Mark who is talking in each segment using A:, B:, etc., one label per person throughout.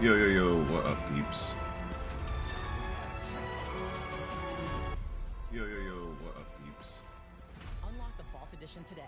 A: Yo, yo, yo, what up, peeps? Yo, yo, yo, what up, peeps?
B: Unlock the Vault Edition today.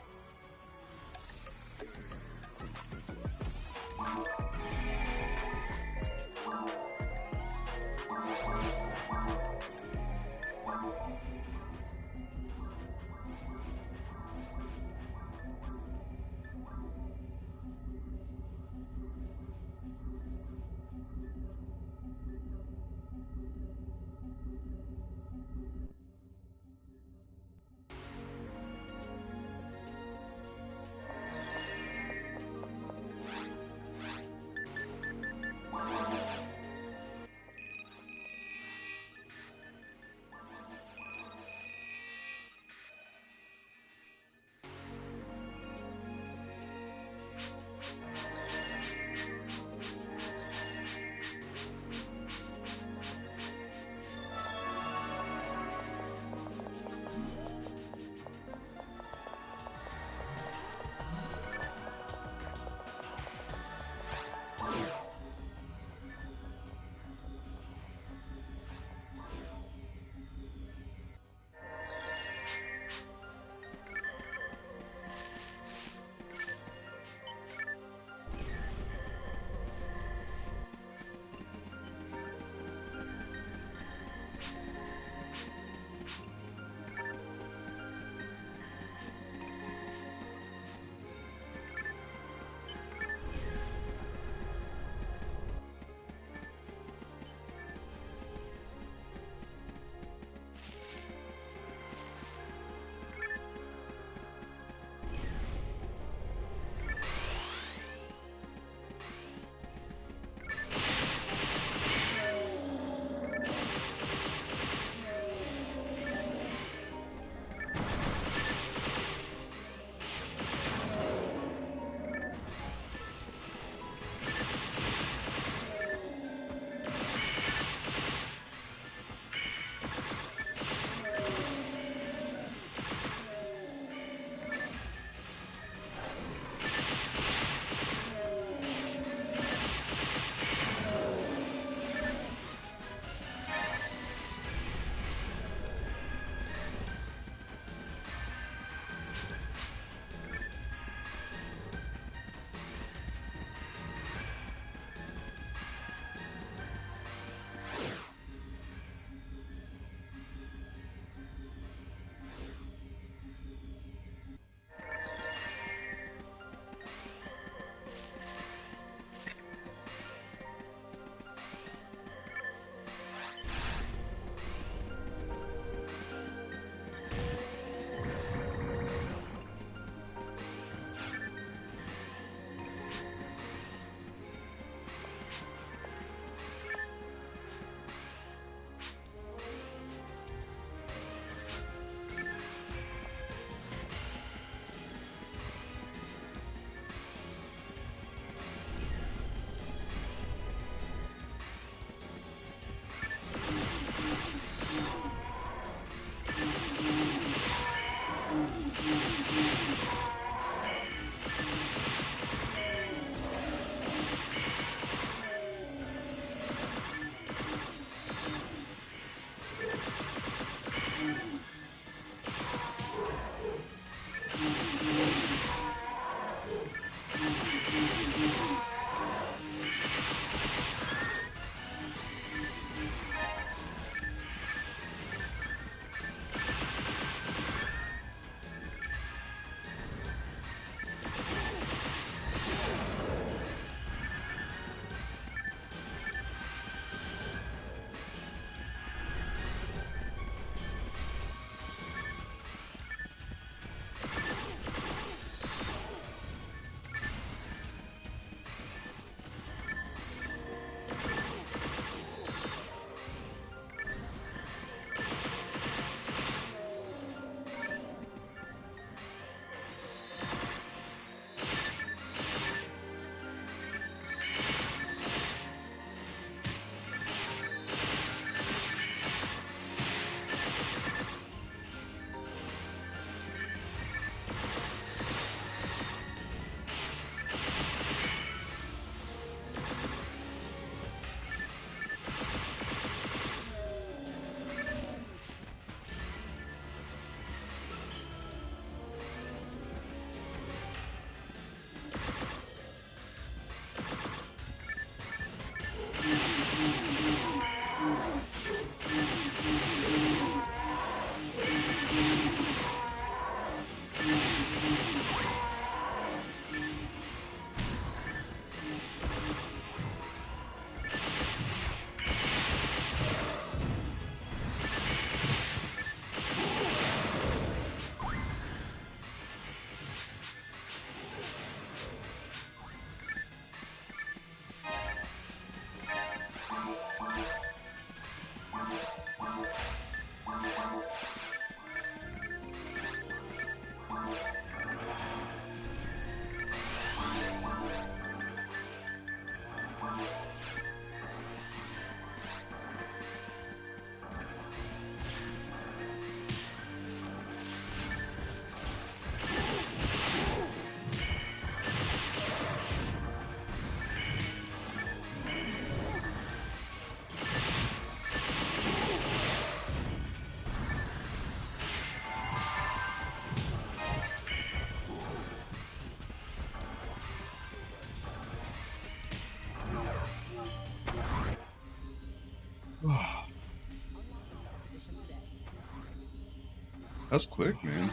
A: That's quick, man.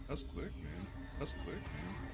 A: That's quick, man. That's quick, man.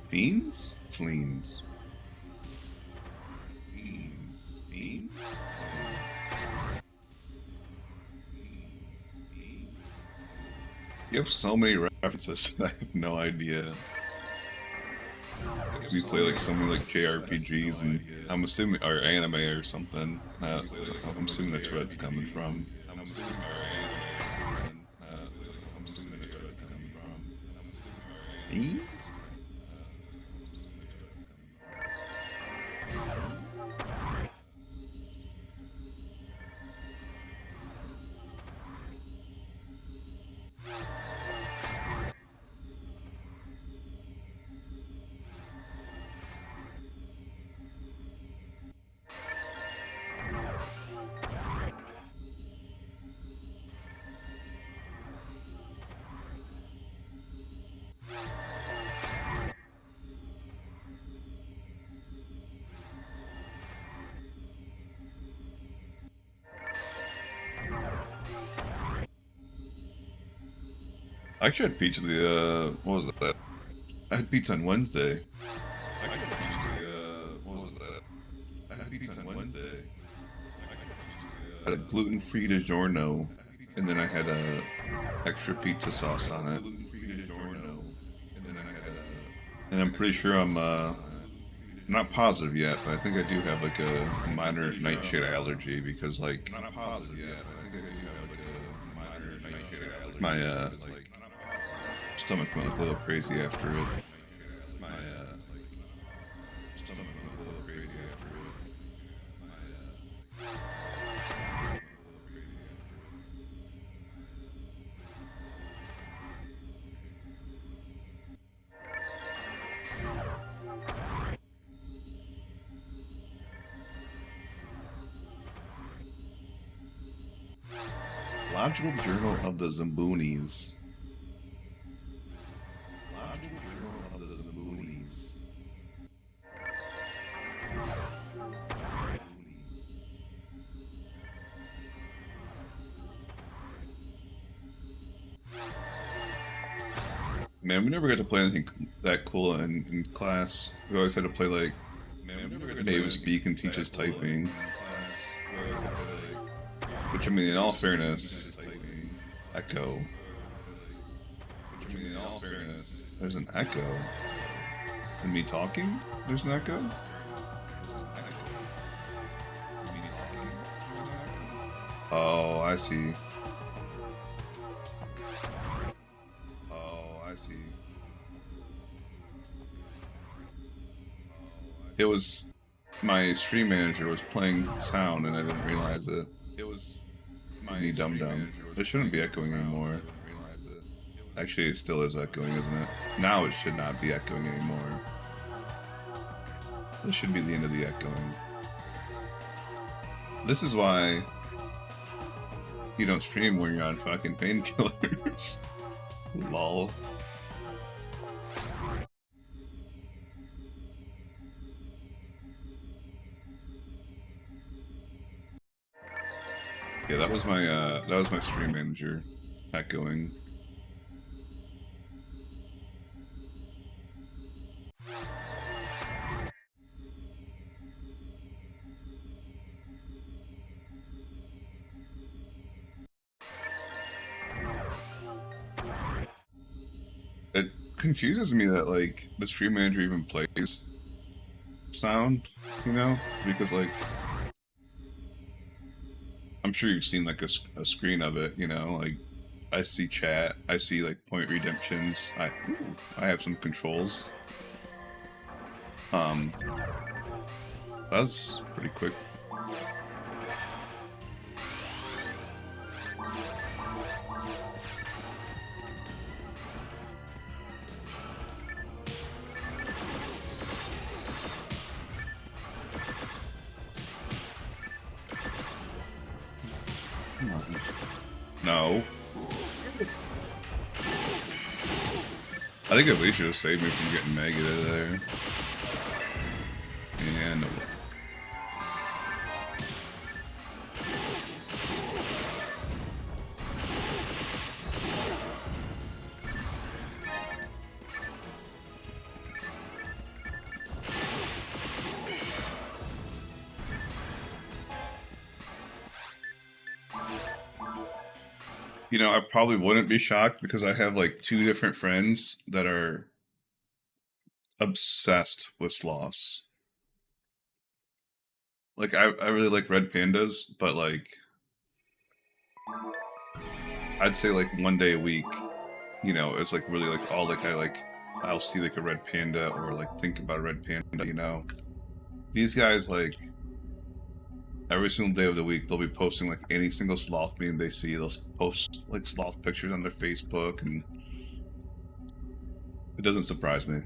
A: Beans? Fleens. Beans. Beans? You have so many references that I have no idea. We play like so many like JRPGs and I'm assuming or anime or something. I'm assuming that's where it's coming from. Beans? I actually had pizza what was that? I had pizza on Wednesday. I had pizza on Wednesday. I had a gluten-free DiGiorno, and then I had a extra pizza sauce on it. And I'm pretty sure I'm not positive yet, but I think I do have like a minor nightshade allergy because like my stomach went a little crazy after it. Logical Journal of the Zamboonies. Logical Journal of the Zamboonies. Man, we never got to play anything that cool in class. We always had to play like Mavis speak and teach us typing. Which I mean, in all fairness, echo. There's an echo. And me talking? There's an echo? Oh, I see. It was my stream manager was playing sound and I didn't realize it. Me dum dum. It shouldn't be echoing anymore. Actually, it still is echoing, isn't it? Now it should not be echoing anymore. This should be the end of the echoing. This is why you don't stream when you're on fucking painkillers. Lol. Yeah, that was my stream manager echoing. It confuses me that like the stream manager even plays sound, you know, because like I'm sure you've seen like a screen of it, you know, like I see chat, I see like point redemptions, I have some controls. That's pretty quick. No. I think at least should have saved me from getting negative there. And You know, I probably wouldn't be shocked because I have like 2 different friends that are obsessed with sloths. Like, I really like red pandas, but like, I'd say like 1 day a week, you know, it's like really like all like I'll see like a red panda or like think about a red panda, you know. These guys, like, every single day of the week, they'll be posting like any single sloth meme they see. They'll post like sloth pictures on their Facebook, and it doesn't surprise me.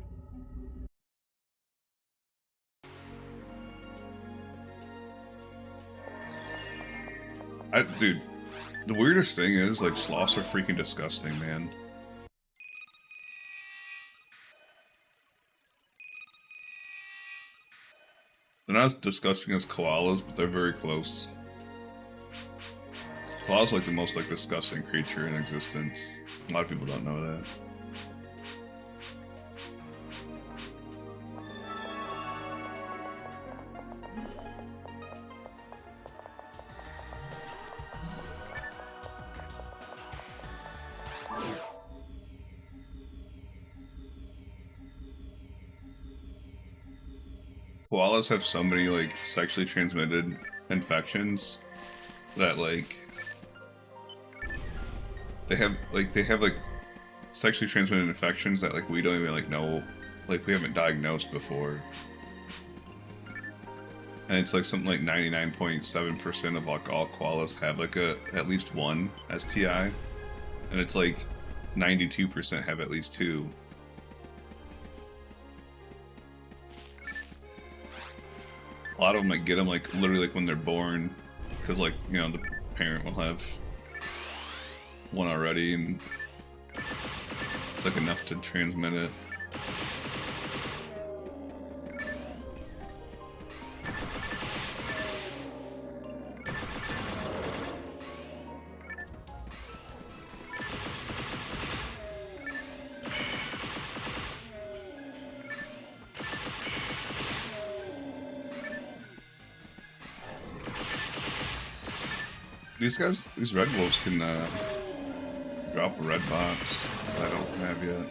A: Dude, the weirdest thing is, like, sloths are freaking disgusting, man. They're not as disgusting as koalas, but they're very close. Koala's like the most like disgusting creature in existence. A lot of people don't know that. Koalas have so many like sexually transmitted infections that like they have like sexually transmitted infections that like we don't even like know, like we haven't diagnosed before. And it's like something like 99.7% of like all koalas have like at least one STI, and it's like 92% have at least 2. A lot of them like get them like literally like when they're born, because like, you know, the parent will have one already, and it's like enough to transmit it. These red wolves can drop a red box that I don't have yet.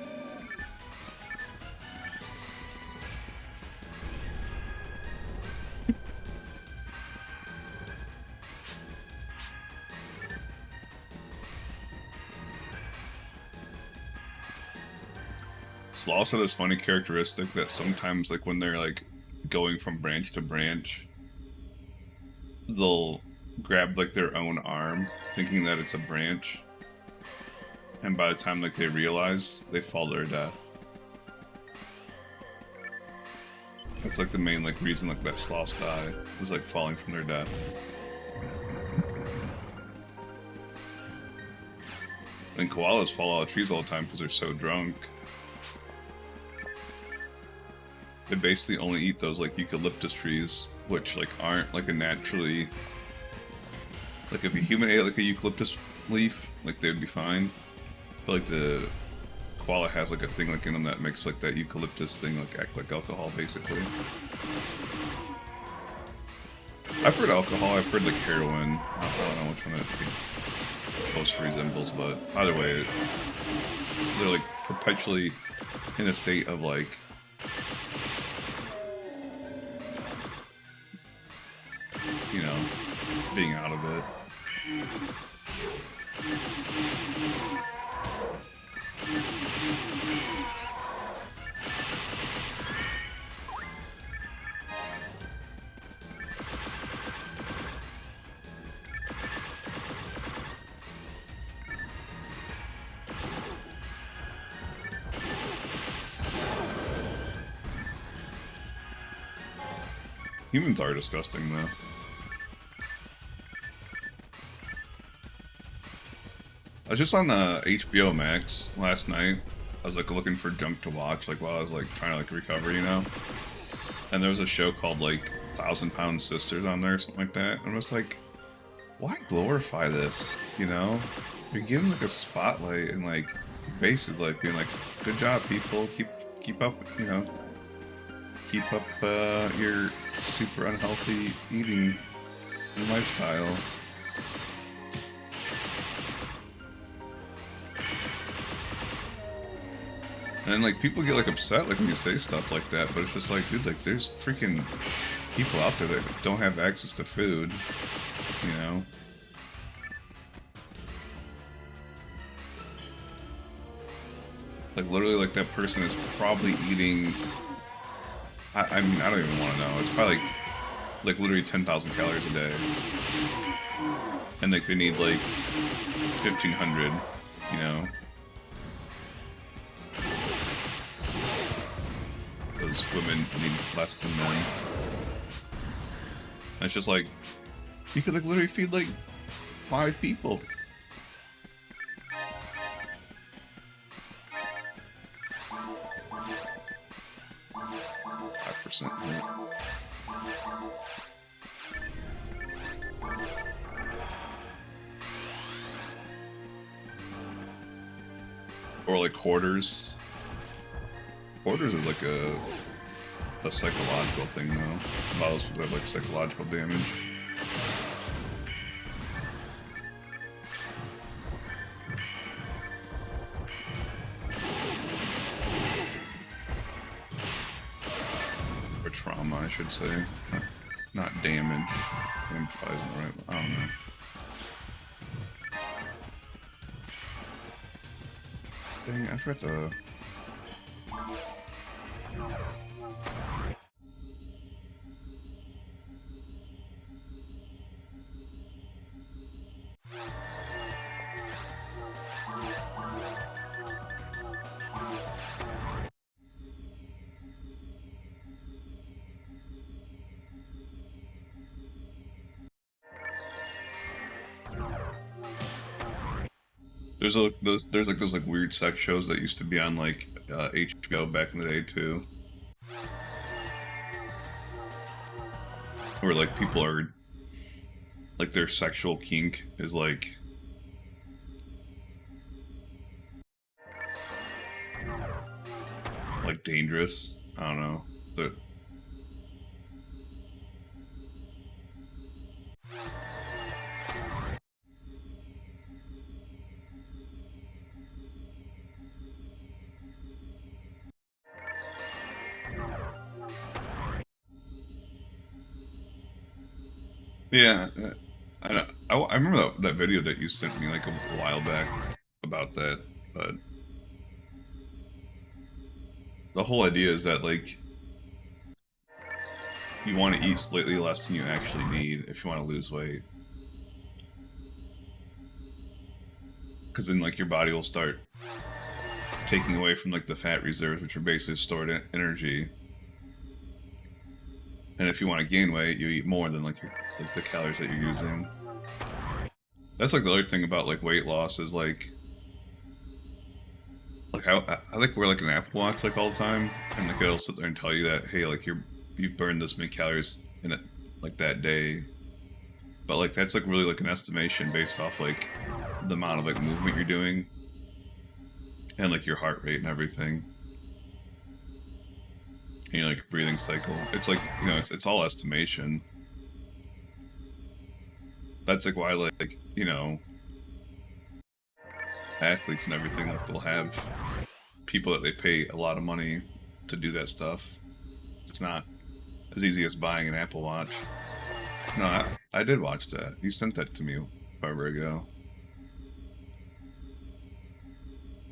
A: Sloths have this funny characteristic that sometimes, like, when they're like going from branch to branch, they'll grab like their own arm thinking that it's a branch, and by the time like they realize, they fall to their death. That's like the main like reason like that sloths die, is like falling from their death. And koalas fall out of trees all the time because they're so drunk. They basically only eat those like eucalyptus trees, which like aren't like a naturally, like if a human ate like a eucalyptus leaf, like they'd be fine. But like the koala has like a thing like in them that makes like that eucalyptus thing like act like alcohol basically. I've heard alcohol, I've heard like heroin. I don't know which one it most resembles, but either way, they're like perpetually in a state of like you know, being out of it. Humans are disgusting, though. I was just on HBO Max last night. I was like looking for junk to watch, like while I was like trying to like recover, you know. And there was a show called like 1,000-Pound Sisters on there, or something like that. And I was like, why glorify this? You know, you're giving like a spotlight and like basically like being like, good job, people, keep up, you know, keep up your super unhealthy eating and lifestyle. And then, like, people get, like, upset, like, when you say stuff like that, but it's just like, dude, like, there's freaking people out there that don't have access to food, you know? Like, literally, like, that person is probably eating... I mean, I don't even want to know. It's probably, like literally 10,000 calories a day. And, like, they need, like, 1,500, you know? Those women need less than men. And it's just like, you could, like, literally feed, like, 5 people. Hit. Or like hoarders. Hoarders is like a psychological thing though. A lot of those people have like psychological damage. Trauma, I should say. Not damage. Damage probably isn't the right one. I don't know. Dang, I forgot to... There's like those like weird sex shows that used to be on like HBO back in the day too, where like people are like their sexual kink is like dangerous. I don't know. Yeah, I remember that video that you sent me like a while back about that, but the whole idea is that like you want to eat slightly less than you actually need if you want to lose weight, because then like your body will start taking away from like the fat reserves, which are basically stored energy. And if you want to gain weight, you eat more than like the calories that you're using. That's like the other thing about like weight loss is like I like wear like an Apple Watch like all the time, and like it'll sit there and tell you that hey, like you've burned this many calories in it like that day. But like that's like really like an estimation based off like the amount of like movement you're doing and like your heart rate and everything. And your like breathing cycle. It's like, you know, it's all estimation. That's like why like, you know, athletes and everything, like they'll have people that they pay a lot of money to do that stuff. It's not as easy as buying an Apple Watch. No, I did watch that. You sent that to me forever ago.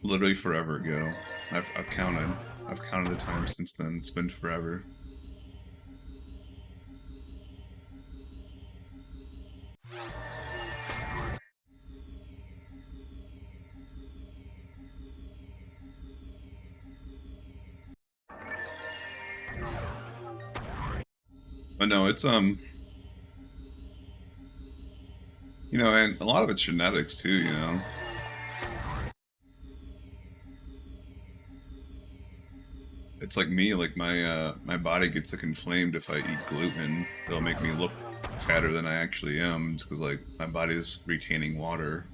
A: Literally forever ago. I've counted. I've counted the time since then. It's been forever. But no, it's you know, and a lot of it's genetics too, you know. It's like me, like my body gets like inflamed if I eat gluten. It'll make me look fatter than I actually am, just because like my body is retaining water,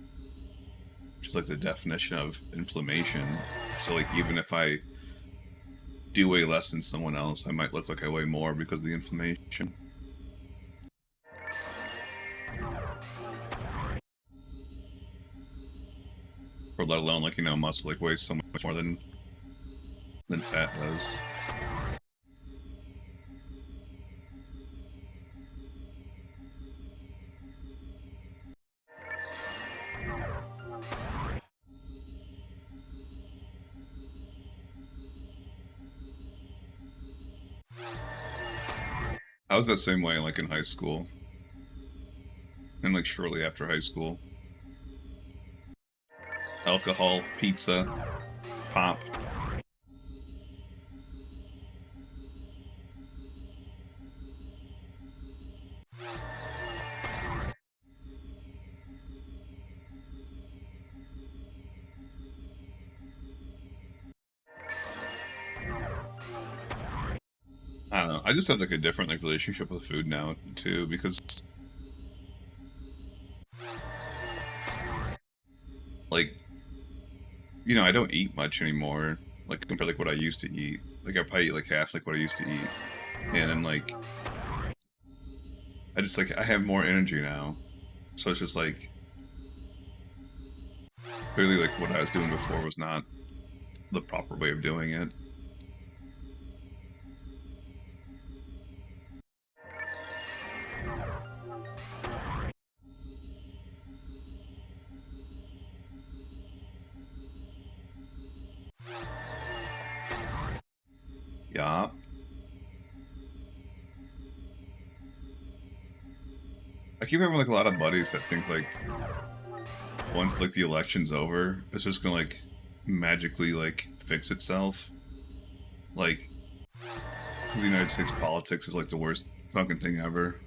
A: which is like the definition of inflammation. So like even if I do weigh less than someone else, I might look like I weigh more because of the inflammation. Or let alone like, you know, muscle like weighs so much more than than fat does. I was that same way, like in high school, and like shortly after high school. Alcohol, pizza, pop. I don't know. I just have like a different like relationship with food now too, because like, you know, I don't eat much anymore. Like compared to like what I used to eat. Like I probably eat like half like what I used to eat. And then like I just like I have more energy now. So it's just like clearly like what I was doing before was not the proper way of doing it. Yeah. I keep having like a lot of buddies that think like once like the election's over, it's just gonna like magically like fix itself. Like, because the United States politics is like the worst fucking thing ever.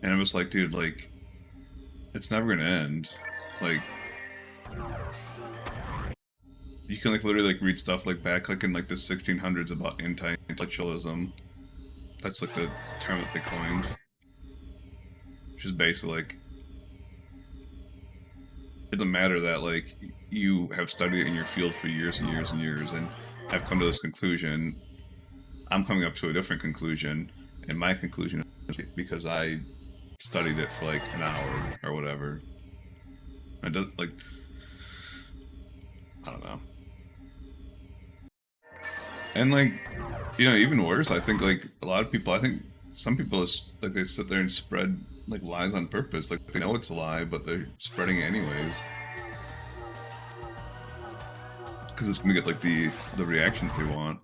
A: And I'm just like, dude, like, it's never gonna end. Like, you can like literally like read stuff like back like in like the 1600s about anti-intellectualism. That's like the term that they coined, which is basically like it doesn't matter that like you have studied in your field for years and years and years and have come to this conclusion. I'm coming up to a different conclusion, and my conclusion is because I studied it for like an hour or whatever. I don't like I don't know. And like, you know, even worse, I think like a lot of people, I think some people like they sit there and spread like lies on purpose. Like they know it's a lie, but they're spreading it anyways because it's gonna get like the reaction they want.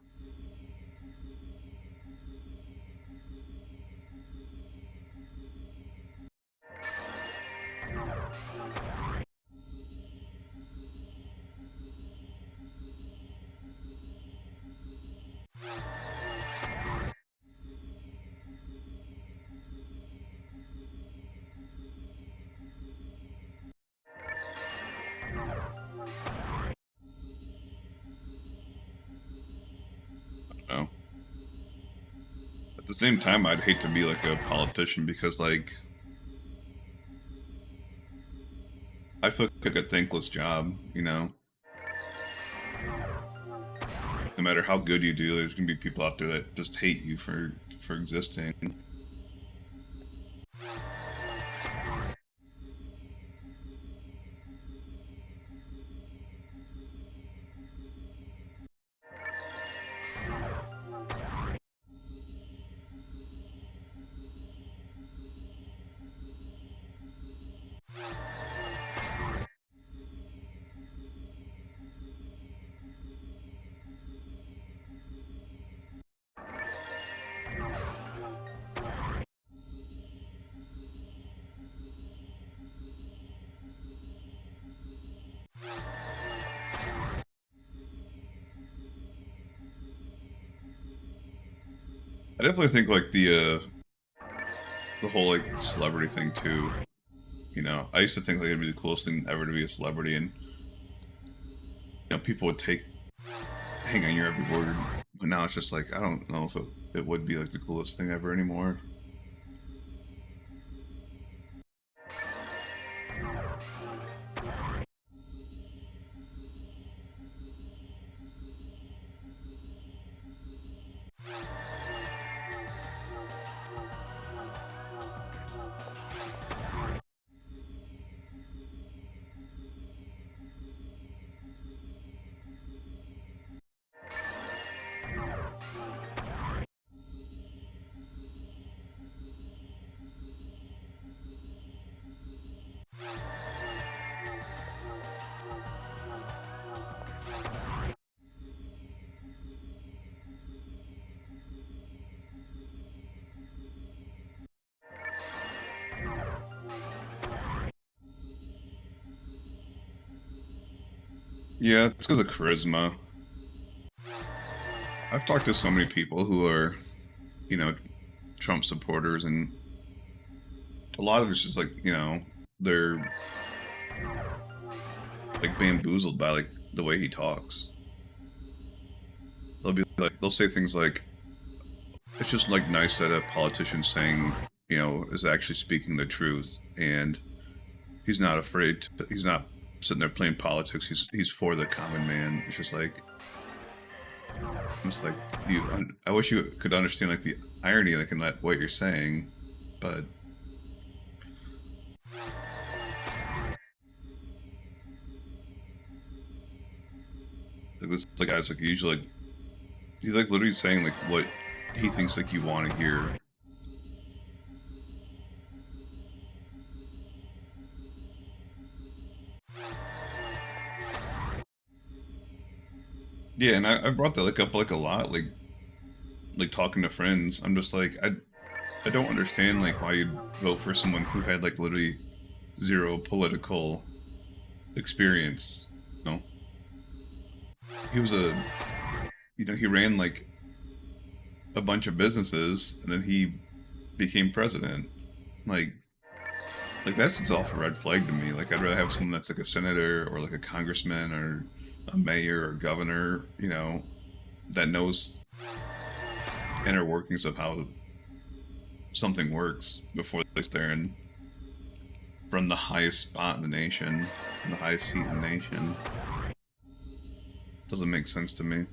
A: You know? At the same time, I'd hate to be like a politician because like I feel like a thankless job. You know, no matter how good you do, there's gonna be people out there that just hate you for existing. I definitely think like the whole like celebrity thing too. You know, I used to think like it'd be the coolest thing ever to be a celebrity, and you know, people would hang on your every word. But now it's just like I don't know if it would be like the coolest thing ever anymore. Yeah, it's because of charisma. I've talked to so many people who are, you know, Trump supporters, and a lot of it's just like, you know, they're like bamboozled by like the way he talks. They'll be like, they'll say things like, it's just like nice that a politician's saying, you know, is actually speaking the truth, and he's not afraid to, he's not sitting there playing politics. He's for the common man. It's just like, it's like I wish you could understand like the irony like in what you're saying, but this like guy's like usually like, he's like literally saying like what he thinks like you want to hear. Yeah, and I brought that like up like a lot, like talking to friends. I'm just like I don't understand like why you'd vote for someone who had like literally zero political experience. You know, he was a, you know, he ran like a bunch of businesses and then he became president. Like that's itself a red flag to me. Like I'd rather have someone that's like a senator or like a congressman or a mayor or governor, you know, that knows inner workings of how something works before they sit there and run the highest spot in the nation, the highest seat in the nation. Doesn't make sense to me.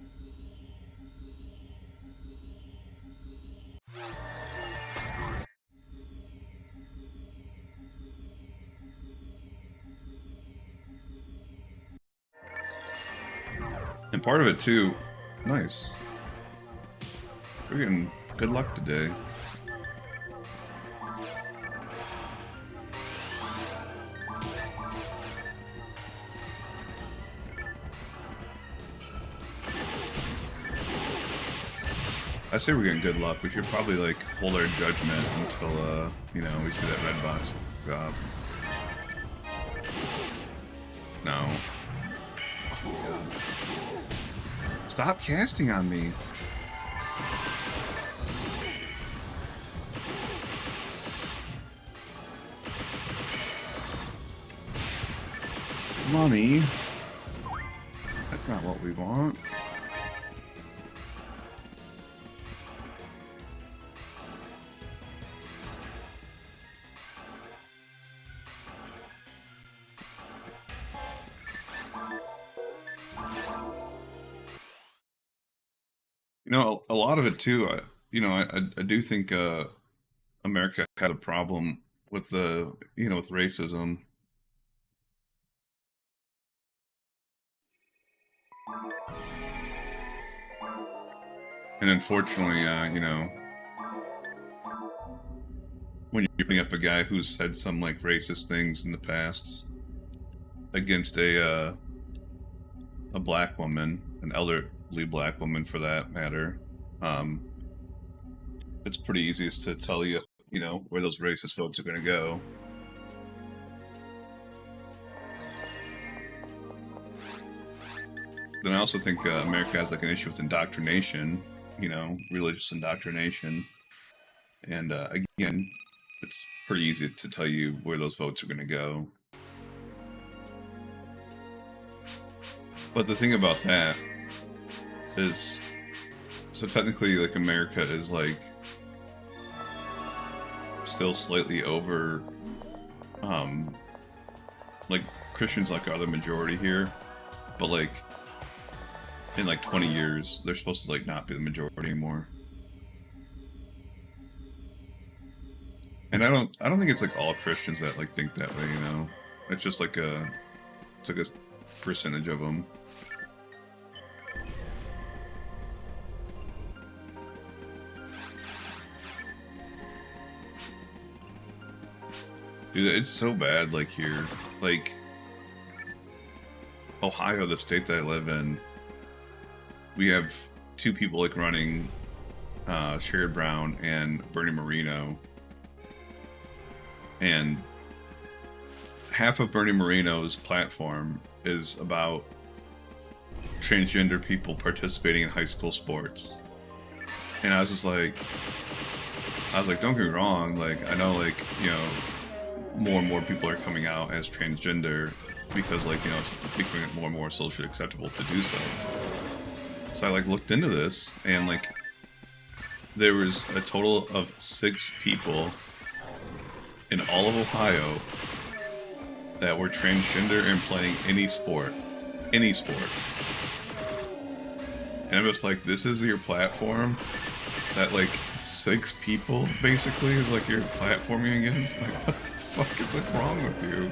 A: And part of it too, nice. We're getting good luck today. I say we're getting good luck. We should probably like hold our judgment until you know, we see that red box drop. No. Stop casting on me. Money. That's not what we want. You know, a lot of it too. I do think America had a problem with the, you know, with racism. And unfortunately, you know, when you're picking up a guy who's said some like racist things in the past against a black woman, an elderly black woman for that matter, um, it's pretty easy to tell you, you know, where those racist votes are going to go. Then I also think America has like an issue with indoctrination, you know, religious indoctrination. And again, it's pretty easy to tell you where those votes are going to go. But the thing about that is, so technically, like America is like still slightly over, like Christians like are the majority here, but like in like 20 years, they're supposed to like not be the majority anymore. And I don't think it's like all Christians that like think that way, you know. It's just like it's like a percentage of them. Dude, it's so bad like here. Like Ohio, the state that I live in, we have two people like running, Sherrod Brown and Bernie Moreno. And half of Bernie Moreno's platform is about transgender people participating in high school sports. And I was just like, don't get me wrong, like, I know, like, you know, more and more people are coming out as transgender because, like, you know, it's becoming more and more socially acceptable to do so. So I, like, looked into this, and, like, there was a total of 6 people in all of Ohio that were transgender and playing any sport. Any sport. And I'm just like, this is your platform? That, like, 6 people, basically, is, like, you're platforming against? Like, what the fuck is, like, wrong with you?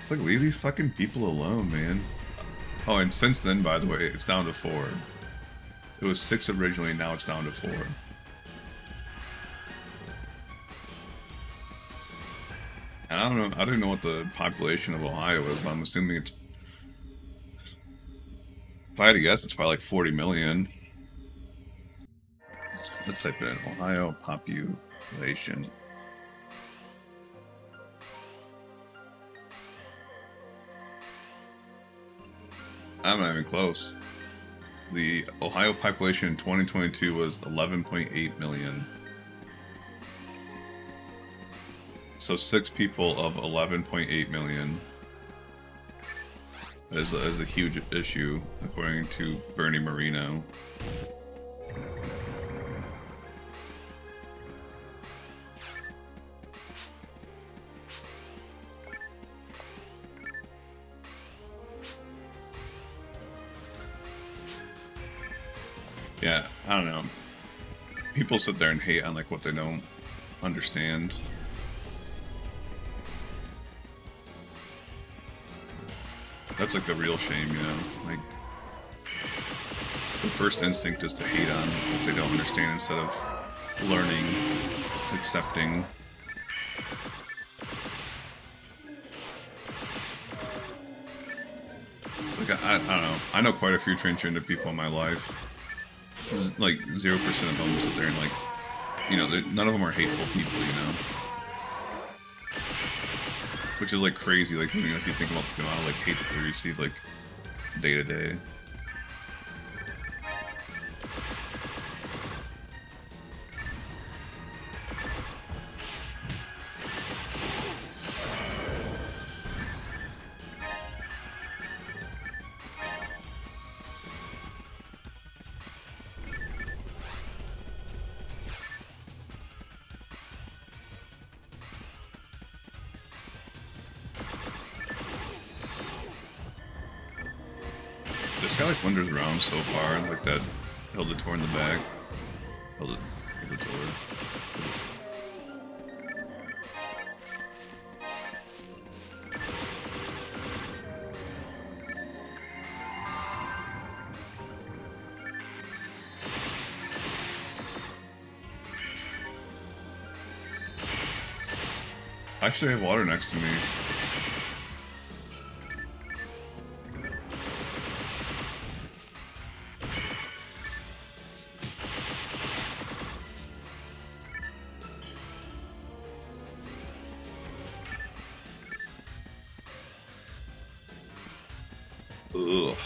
A: Like, leave these fucking people alone, man. Oh, and since then, by the way, it's down to 4. It was 6 originally, now it's down to 4. And I don't know, I didn't know what the population of Ohio is, but I'm assuming it's... If I had to guess, it's probably like 40 million. Let's type it in. Ohio population. I'm not even close. The Ohio population in 2022 was 11.8 million. So 6 people of 11.8 million is a huge issue, according to Bernie Marino. Yeah, I don't know. People sit there and hate on, like, what they don't understand. That's, like, the real shame, you know? Like, the first instinct is to hate on what they don't understand instead of learning, accepting. It's like, I don't know. I know quite a few transgender people in my life. Like, 0% of them sit there and, like, you know, none of them are hateful people, you know? Which is, like, crazy, like, when you think about the amount of, like, hate that they receive, like, day to day. This guy, like, wanders around so far, like that held the tour in the back. Held the tour. Actually, I have water next to me. Ugh.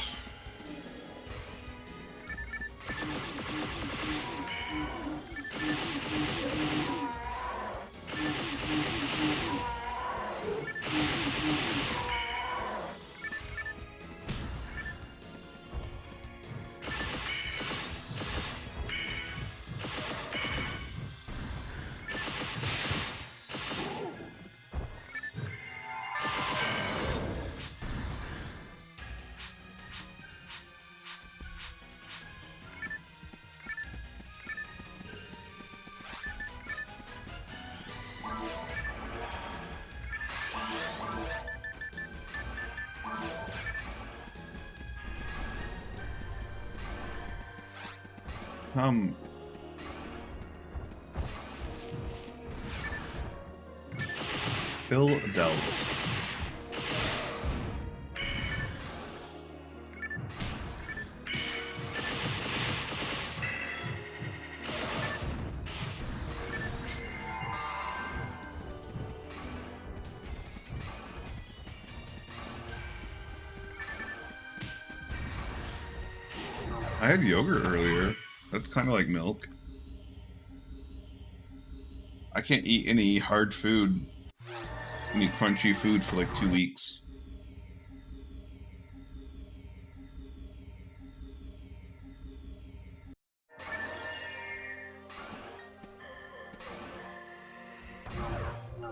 A: Bill Delt. I had yogurt earlier. That's kind of like milk. I can't eat any hard food, any crunchy food for like 2 weeks.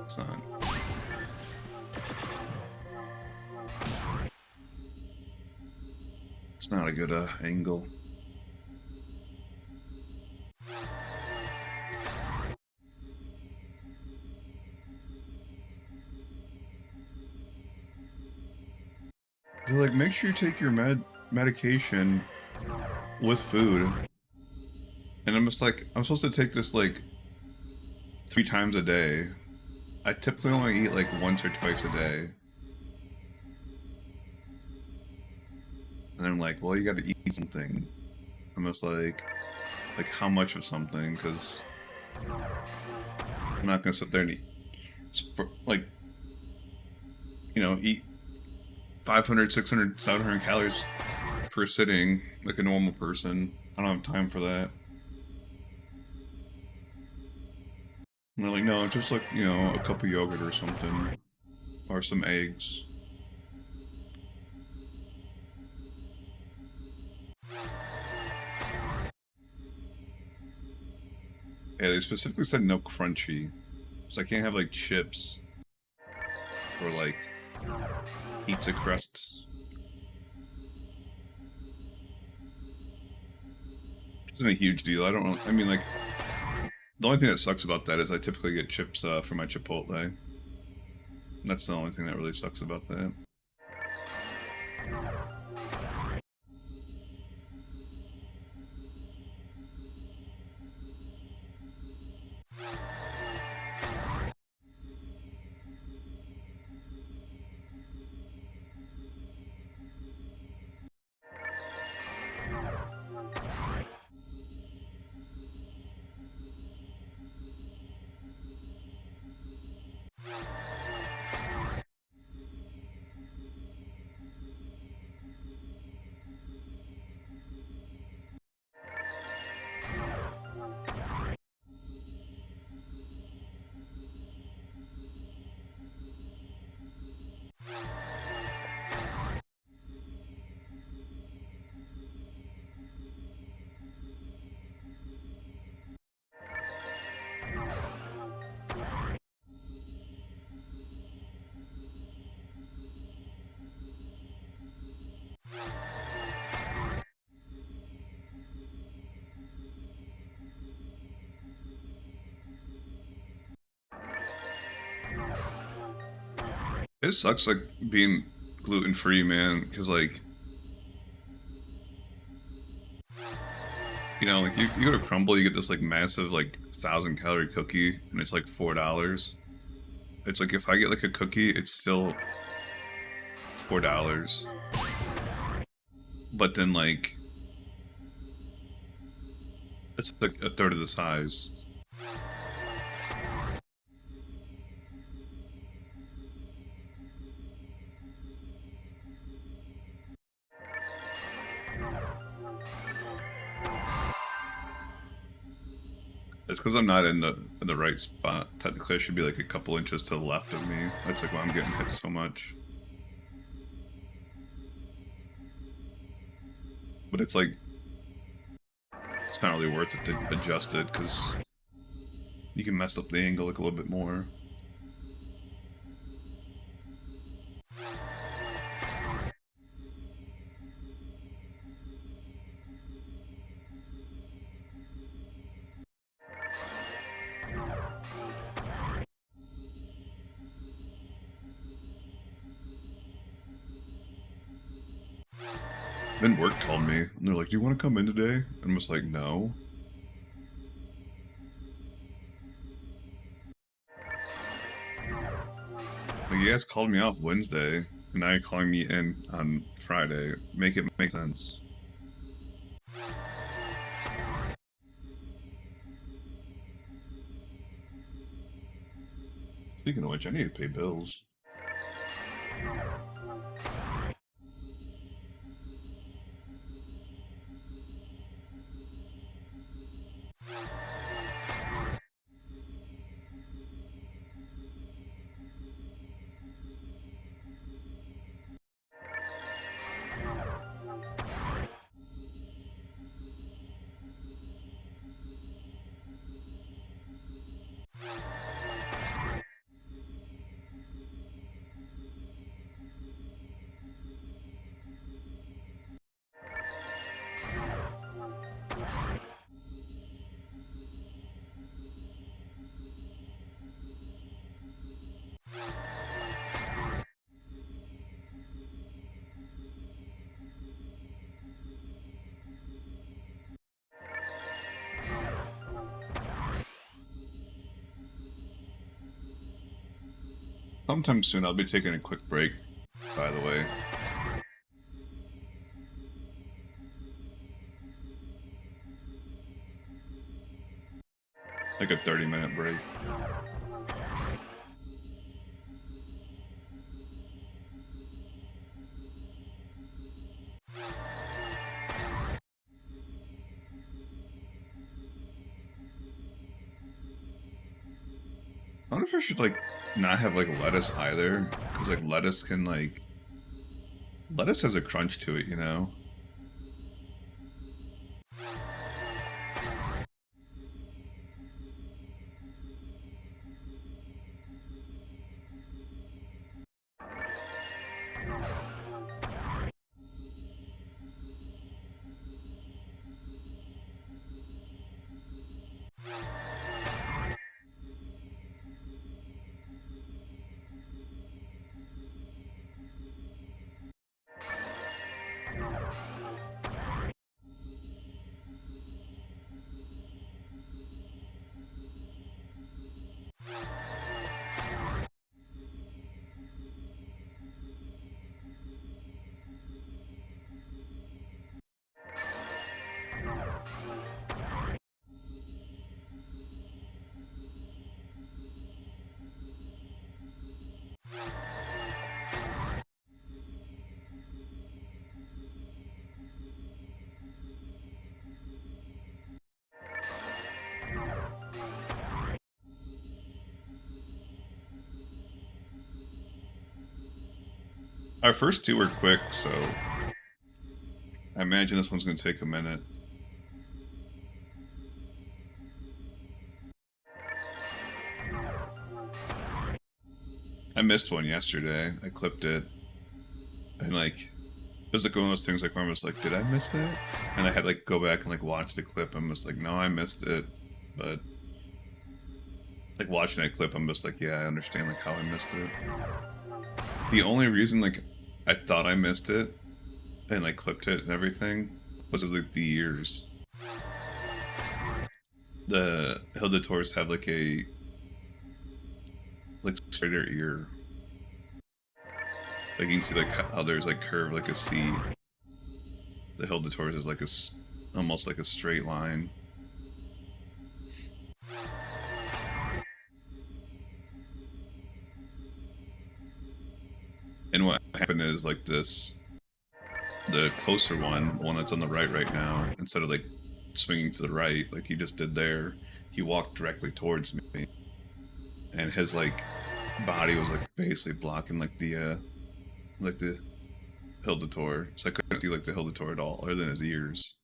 A: It's not. It's not a good angle. They're like, make sure you take your medication with food. And I'm just like, I'm supposed to take this like 3 times a day. I typically only eat like once or twice a day. And I'm like, well, you gotta eat something. I'm just like how much of something? Because I'm not gonna sit there and eat, like, eat 500, 600, 700 calories per sitting like a normal person. I don't have time for that. And they're like, no, just like, a cup of yogurt or something. Or some eggs. Yeah, they specifically said no crunchy. So I can't have like chips or like pizza crusts. Which isn't a huge deal. I don't know. I mean, like, the only thing that sucks about that is I typically get chips for my Chipotle. That's the only thing that really sucks about that. It sucks, like, being gluten-free, man, because, like, like, you go to Crumble, you get this, like, massive, like, 1,000-calorie cookie, and it's, like, $4. It's like, if I get, like, a cookie, it's still $4. But then, like, it's, like, a third of the size. It's because I'm not in the right spot. Technically, I should be, like, a couple inches to the left of me. That's, like, why I'm getting hit so much. But it's, like, it's not really worth it to adjust it, because you can mess up the angle, like, a little bit more. Then work told me, and they're like, do you want to come in today? And I'm just like, no. Like, you guys called me off Wednesday, and now you're calling me in on Friday. Make it make sense. Speaking of which, I need to pay bills. Sometime soon, I'll be taking a quick break, by the way. Like a 30-minute break. I wonder if I should, like, not have, like, lettuce either. Because, like, lettuce can, like... Lettuce has a crunch to it, you know? Our first two were quick, so... I imagine this one's going to take a minute. I missed one yesterday. I clipped it. And, like... It was like one of those things like where I was like, did I miss that? And I had like go back and like watch the clip. I'm just like, no, I missed it. But like watching that clip, I'm just like, yeah, I understand like how I missed it. The only reason like I thought I missed it and like clipped it and everything was like the ears. The Hilditors have like a like straighter ear. Like you can see like how there's like curve like a C. The Hilditors is like a almost like a straight line. And what happened is like this, the closer one, the one that's on the right now, instead of like swinging to the right like he just did there, he walked directly towards me, and his like body was like basically blocking like the Hilditor, so I couldn't see like the Hilditor at all, other than his ears.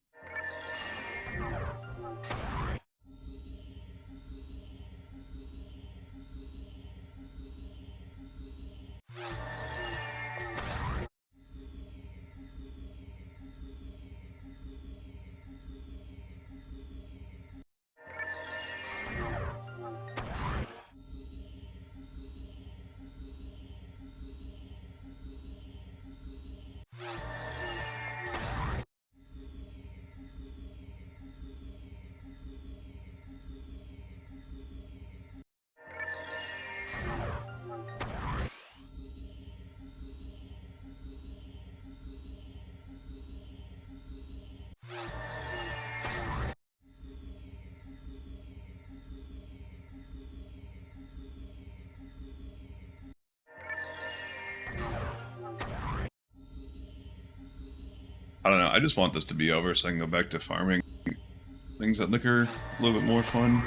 A: I don't know, I just want this to be over so I can go back to farming things that look are a little bit more fun.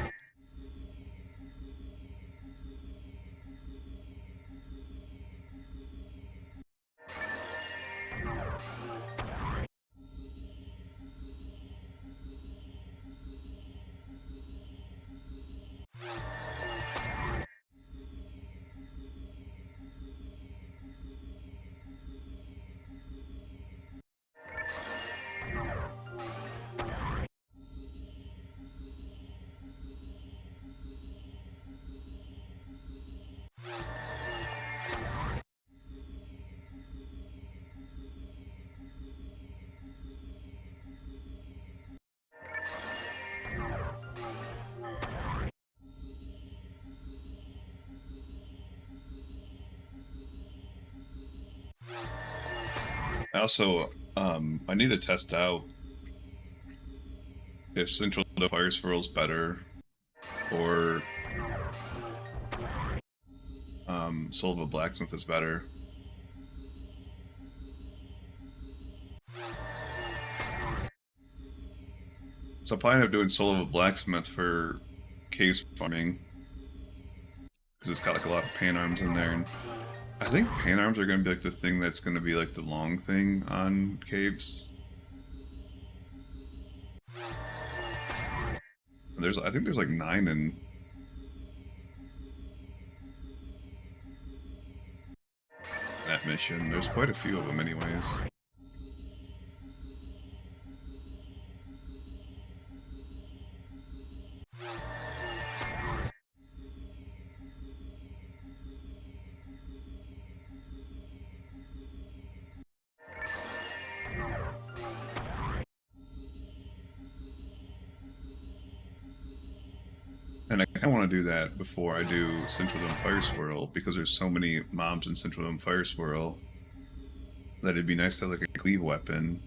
A: I also, I need to test out if Central Fire Swirl's better, or Soul of a Blacksmith is better. So I probably end up doing Soul of a Blacksmith for case farming, because it's got like a lot of pan arms in there, and I think pan arms are going to be like the thing that's going to be like the long thing on caves. I think there's like 9 in that mission. There's quite a few of them anyways. And I kind of want to do that before I do Central Dome Fire Swirl, because there's so many mobs in Central Dome Fire Swirl that it'd be nice to have like a cleave weapon,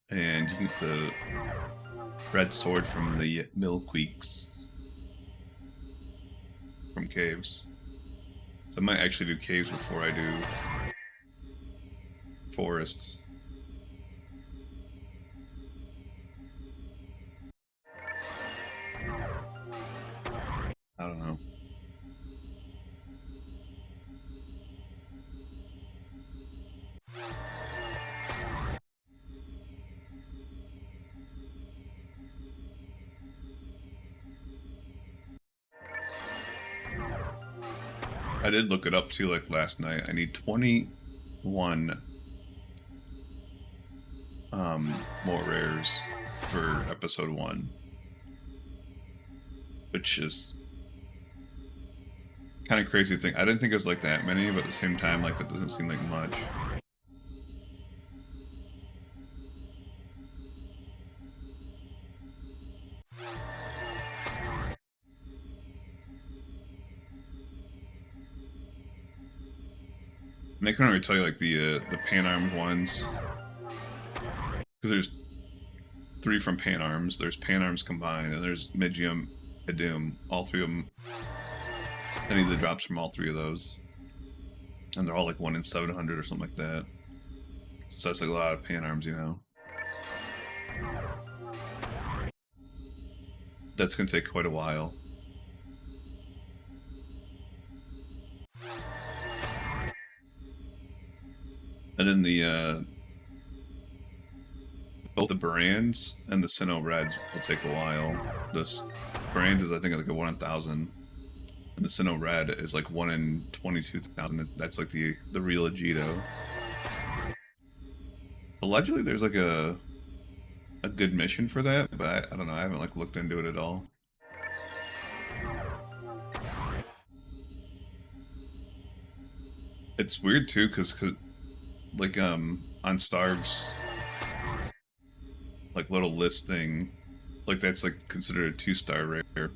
A: and you get the red sword from the Milkweeks from caves. So I might actually do caves before I do forests. I don't know. I did look it up too, like last night. I need 21 more rares for episode 1, which is kind of crazy thing. I didn't think it was like that many, but at the same time, like that doesn't seem like much. And I couldn't really tell you like the pan armed ones, because there's 3 from pan arms. There's pan arms combined, and there's Migium, Doom. All 3 of them. Any of the drops from all 3 of those, and they're all like 1 in 700 or something like that. So that's like a lot of pan arms, you know. That's gonna take quite a while. And then the both the Brands and the Sinnoh Reds will take a while. This Brands is I think like a 1 in 1,000, and the Sinnoh Red is like 1 in 22,000. That's like the real Agito. Allegedly, there's like a good mission for that, but I don't know. I haven't like looked into it at all. It's weird too, cause like on Starve's like little list thing, like that's like considered a 2-star rare,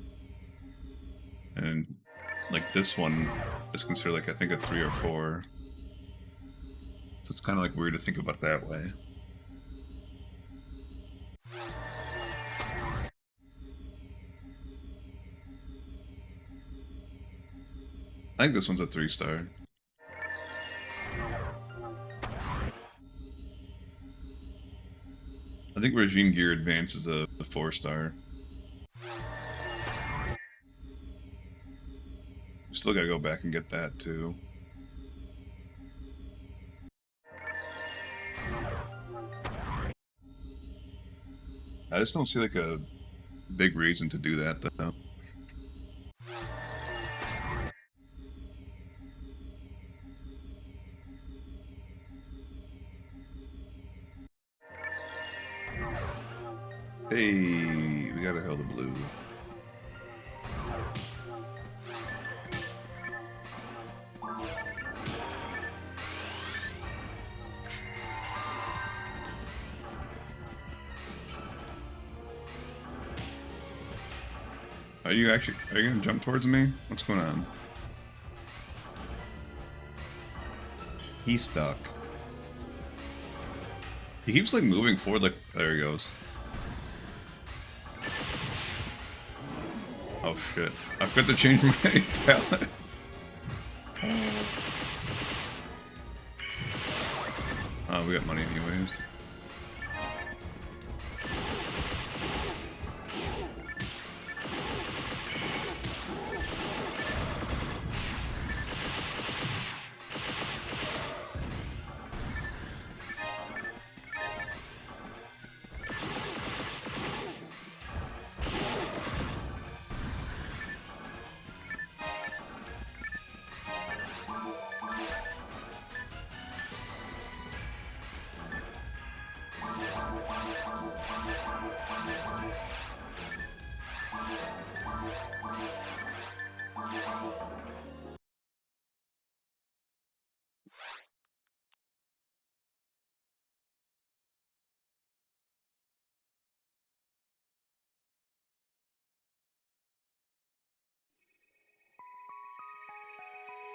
A: and like this one is considered like I think a 3 or 4. So it's kind of like weird to think about it that way. I think this one's a 3-star. I think Regime Gear Advance is a 4-star. Still gotta go back and get that too. I just don't see like a big reason to do that though. Hey, we got a hell of blue. Are you gonna jump towards me? What's going on? He's stuck. He keeps like moving forward, like there he goes. Oh shit! I forgot to change my palette. Oh, we got money anyways.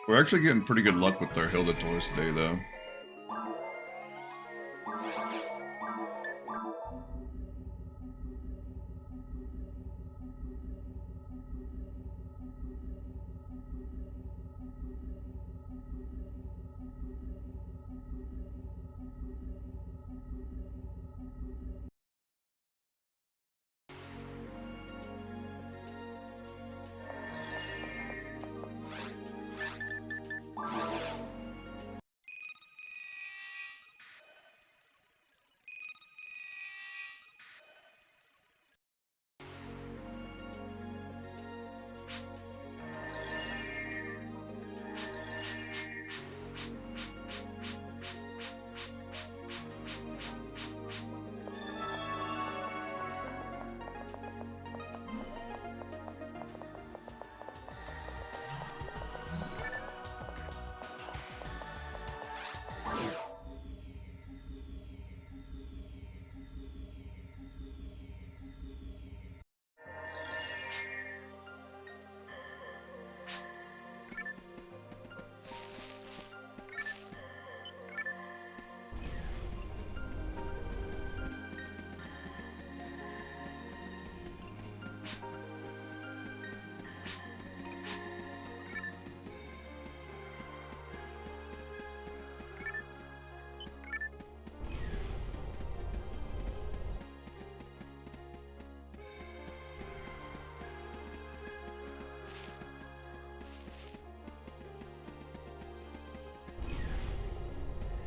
A: We're actually getting pretty good luck with our Hilda Tours today, though.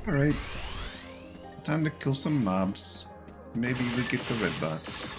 A: Alright. Time to kill some mobs. Maybe we get the red bots.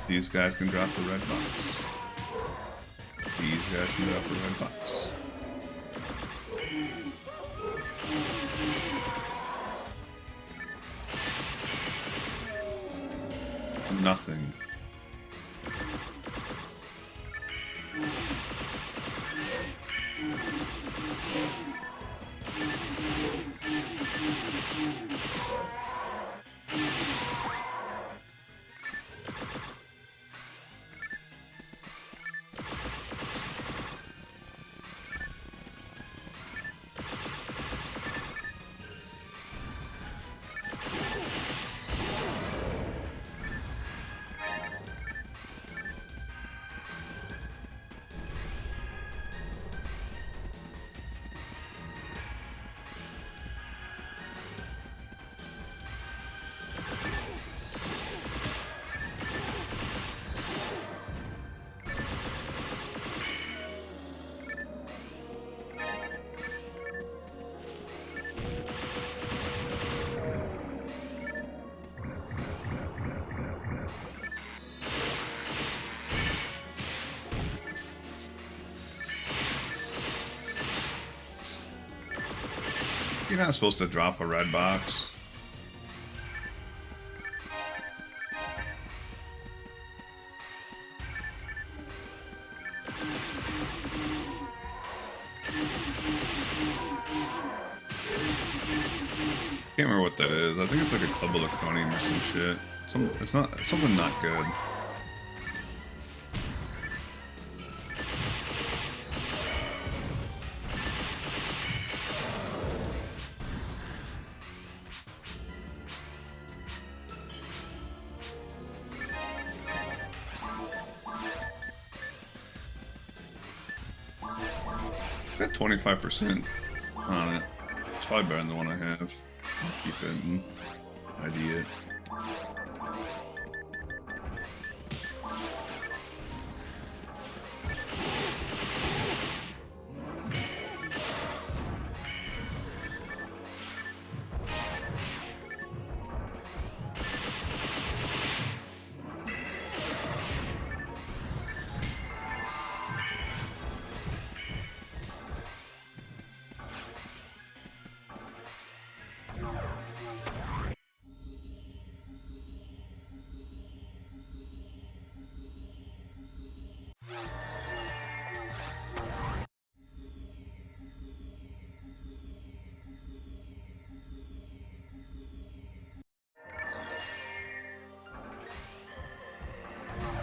A: These guys can drop the red box. These guys can drop the red box. Nothing. You're not supposed to drop a red box. Can't remember what that is. I think it's like a Club of Laconium or some shit. It's something not good. It's got 25% on it. It's probably better than the one I have. I'll keep it and ID it.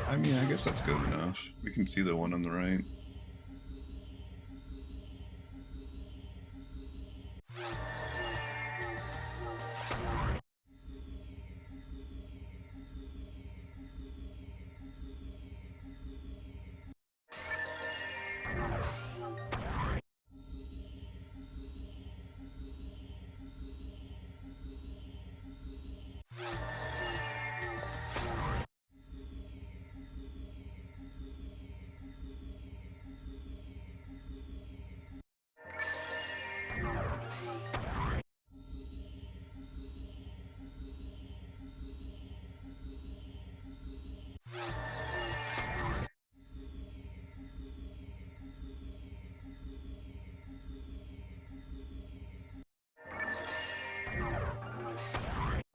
A: I mean, I guess that's good enough. We can see the one on the right.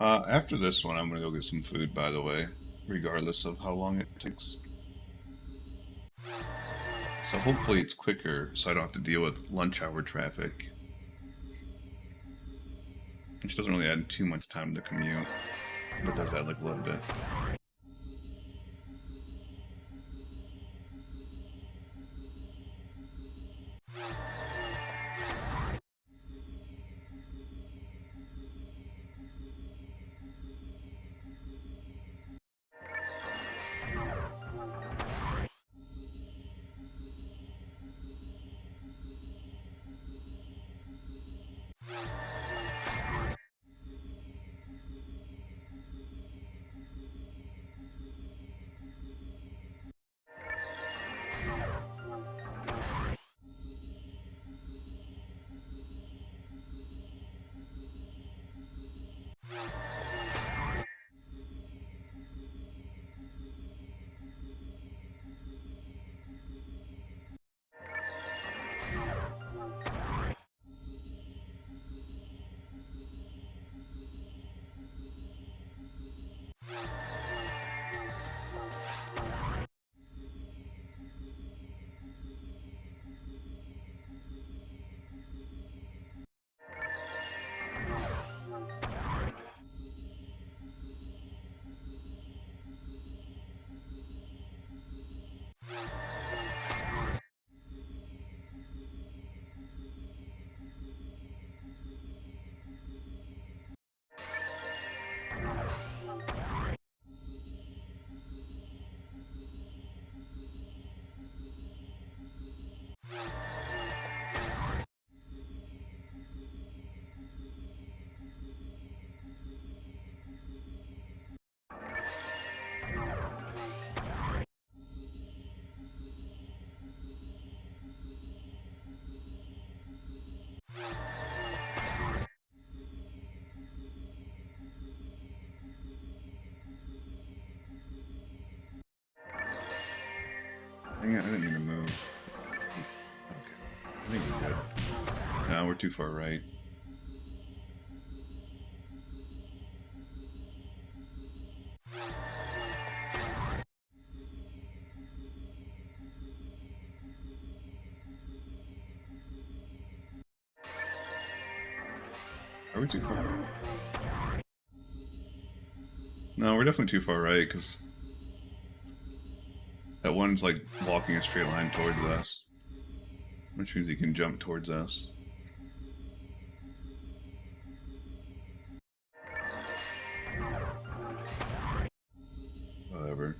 A: After this one, I'm gonna go get some food, by the way, regardless of how long it takes. So hopefully it's quicker, so I don't have to deal with lunch hour traffic. Which doesn't really add too much time to commute, but does add like a little bit. Dang it, I didn't mean to move. Okay, I think we're good. No, we're too far right. Are we too far right? No, we're definitely too far right, because that one's like walking a straight line towards us, which means he can jump towards us. Whatever.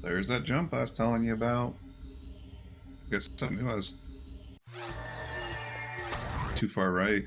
A: There's that jump I was telling you about. I guess something new. I was Too far right.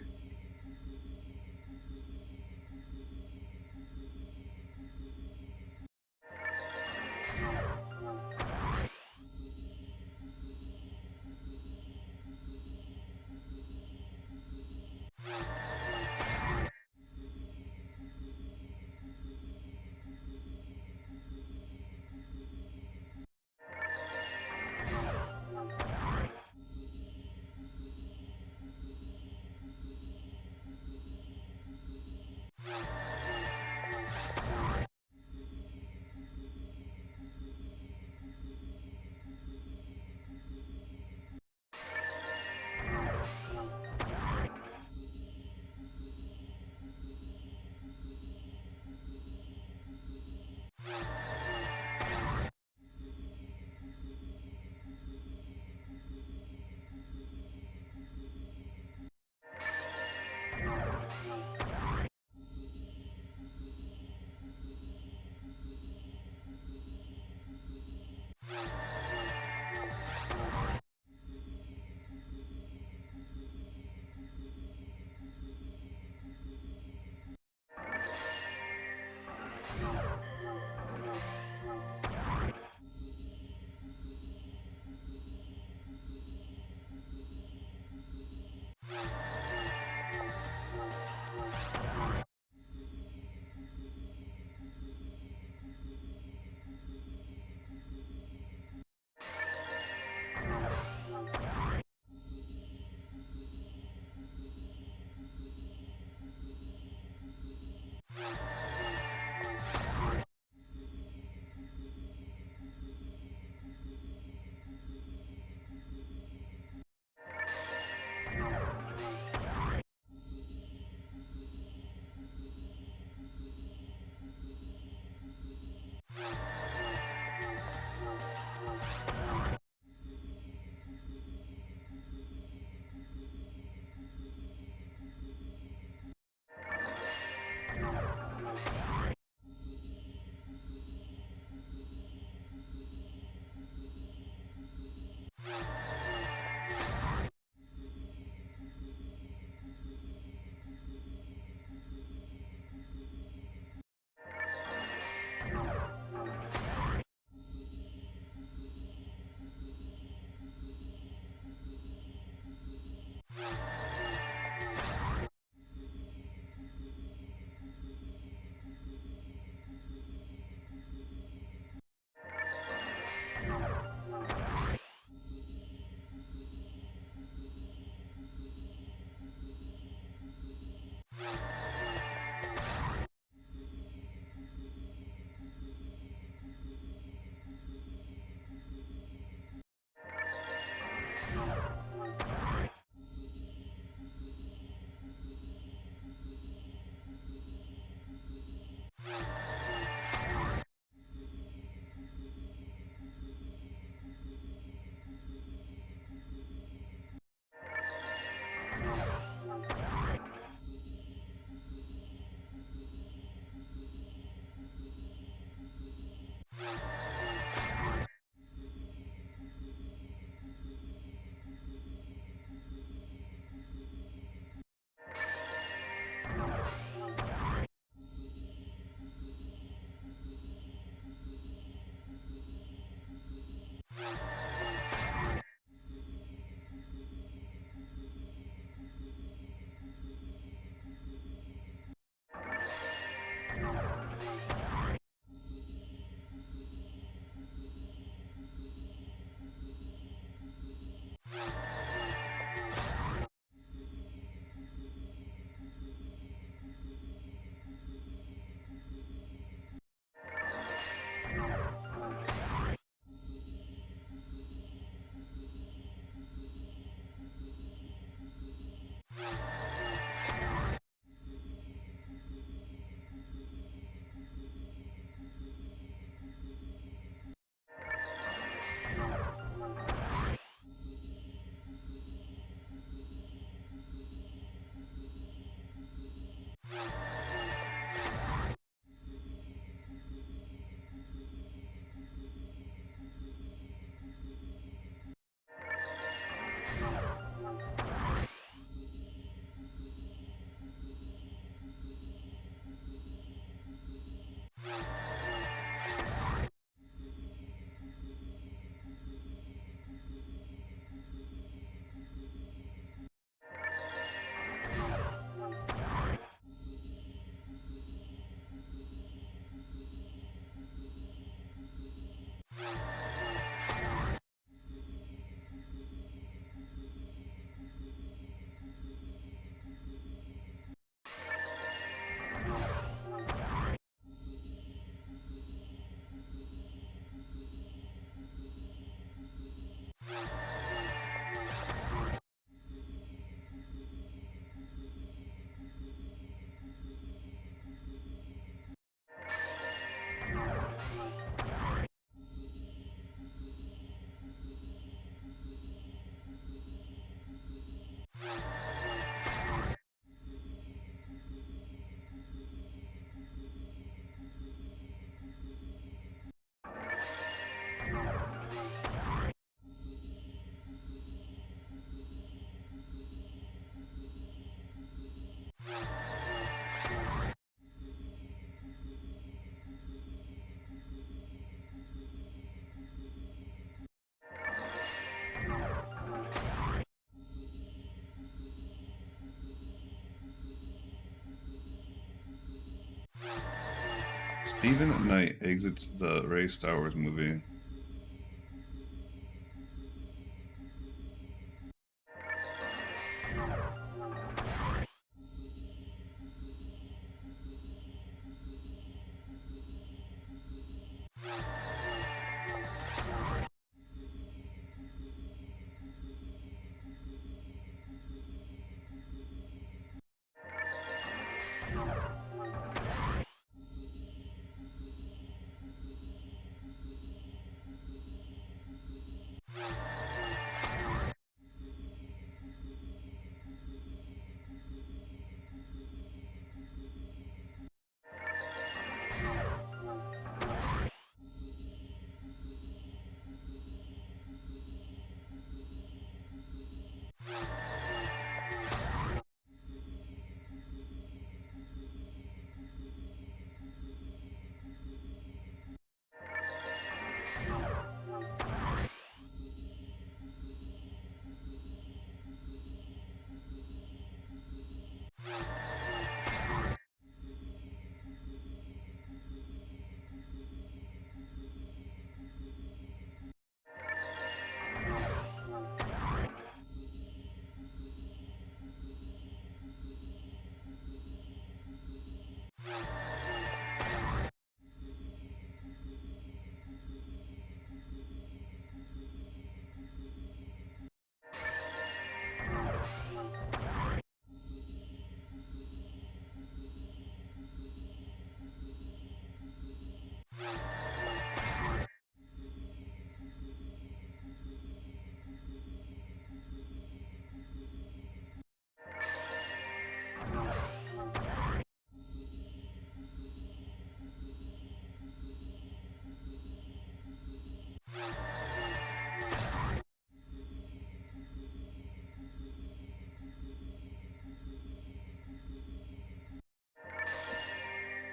A: Steven at night exits the Ray Star Wars movie.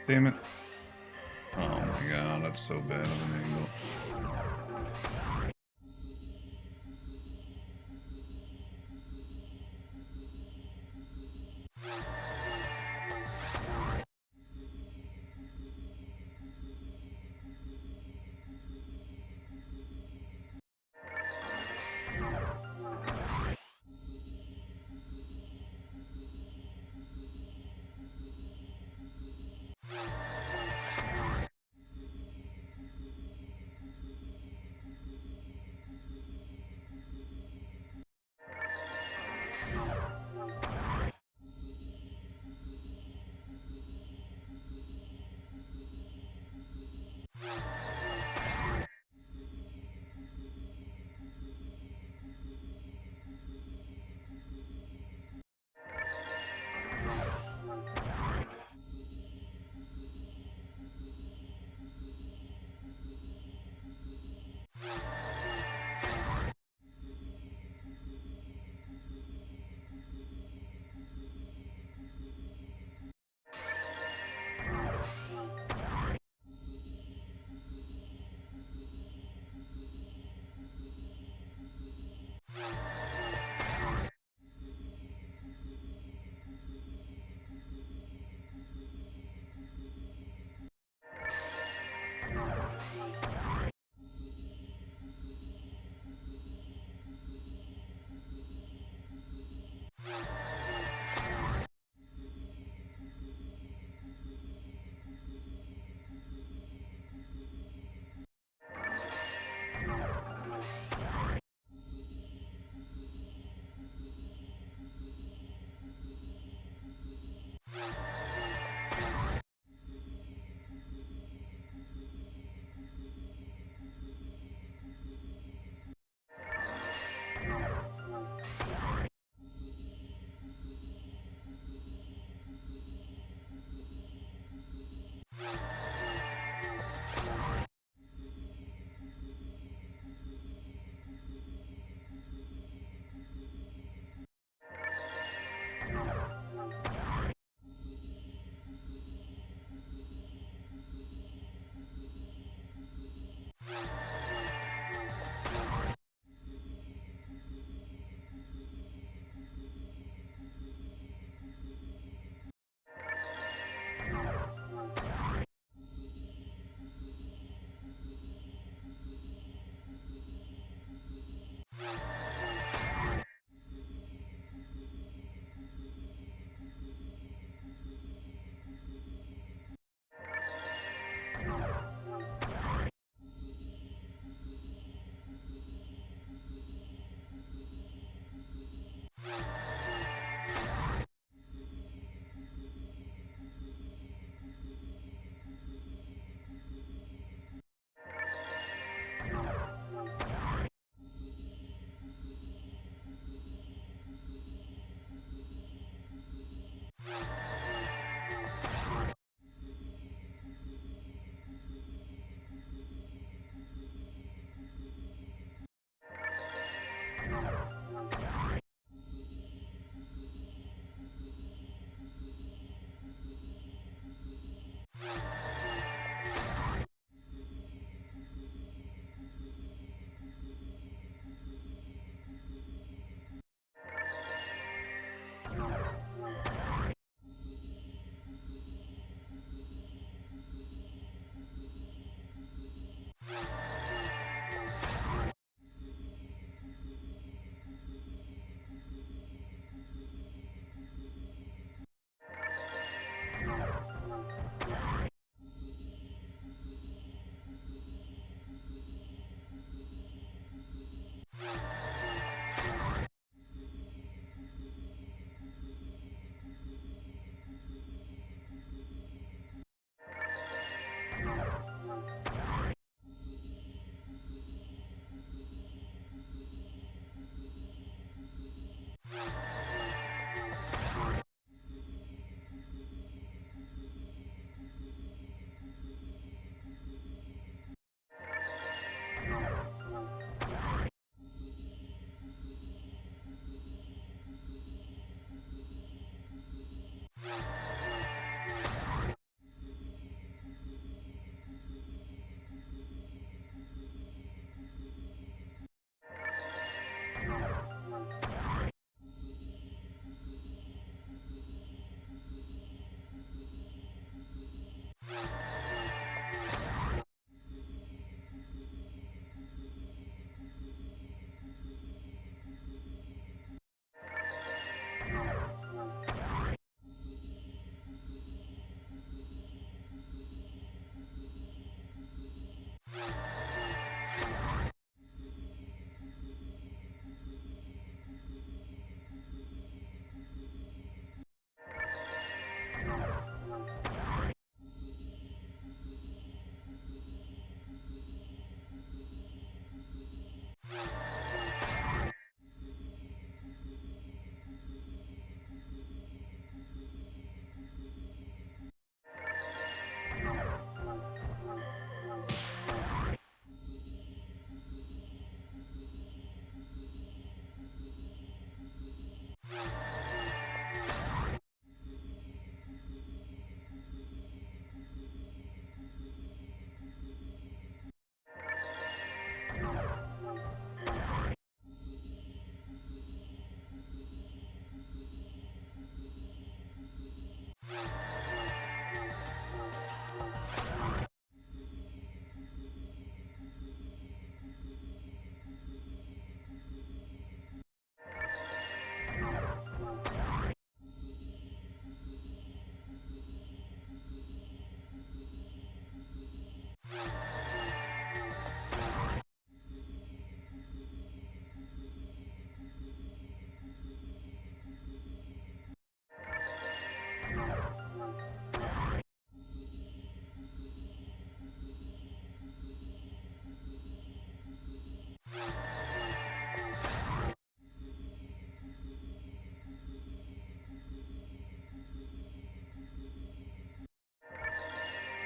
A: Damn it. Oh my god, that's so bad of an angle.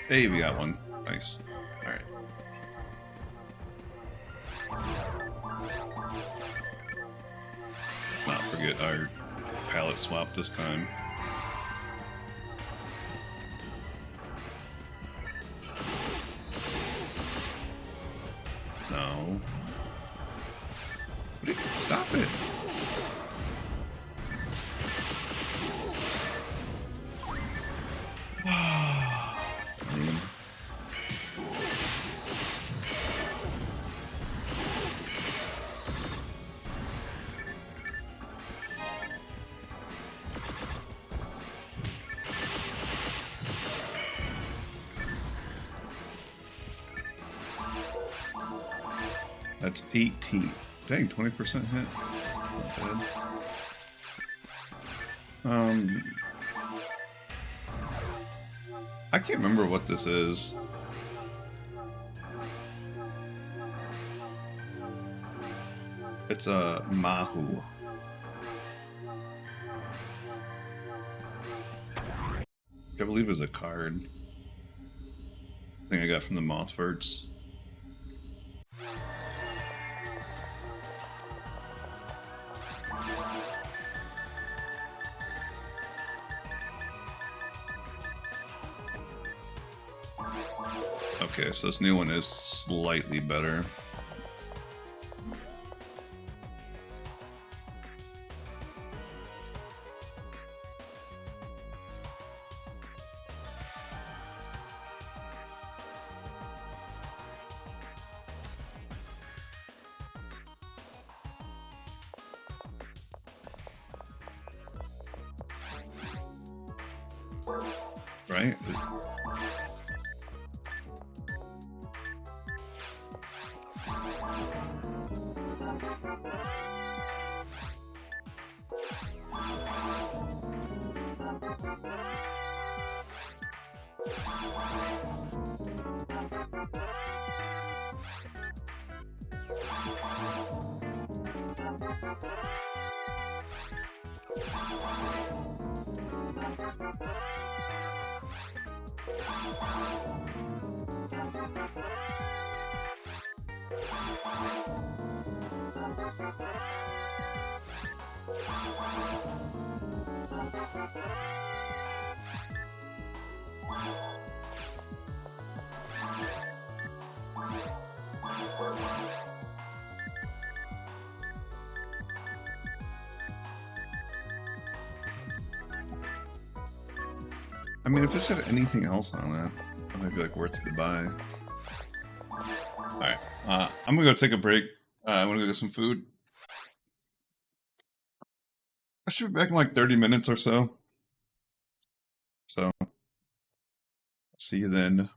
A: Hey, we got one. Nice. Alright. Let's not forget our palette swap this time. No. Stop it! That's 18. Dang, 20% hit. Not bad. I can't remember what this is. It's a Mahu. I believe is a card. I think I got from the Mothverts. Okay, so this new one is slightly better. Right? I mean, if this had anything else on it, it might be like worth it to buy. Alright, I'm gonna go take a break. I'm gonna go get some food. I should be back in like 30 minutes or so. So, see you then.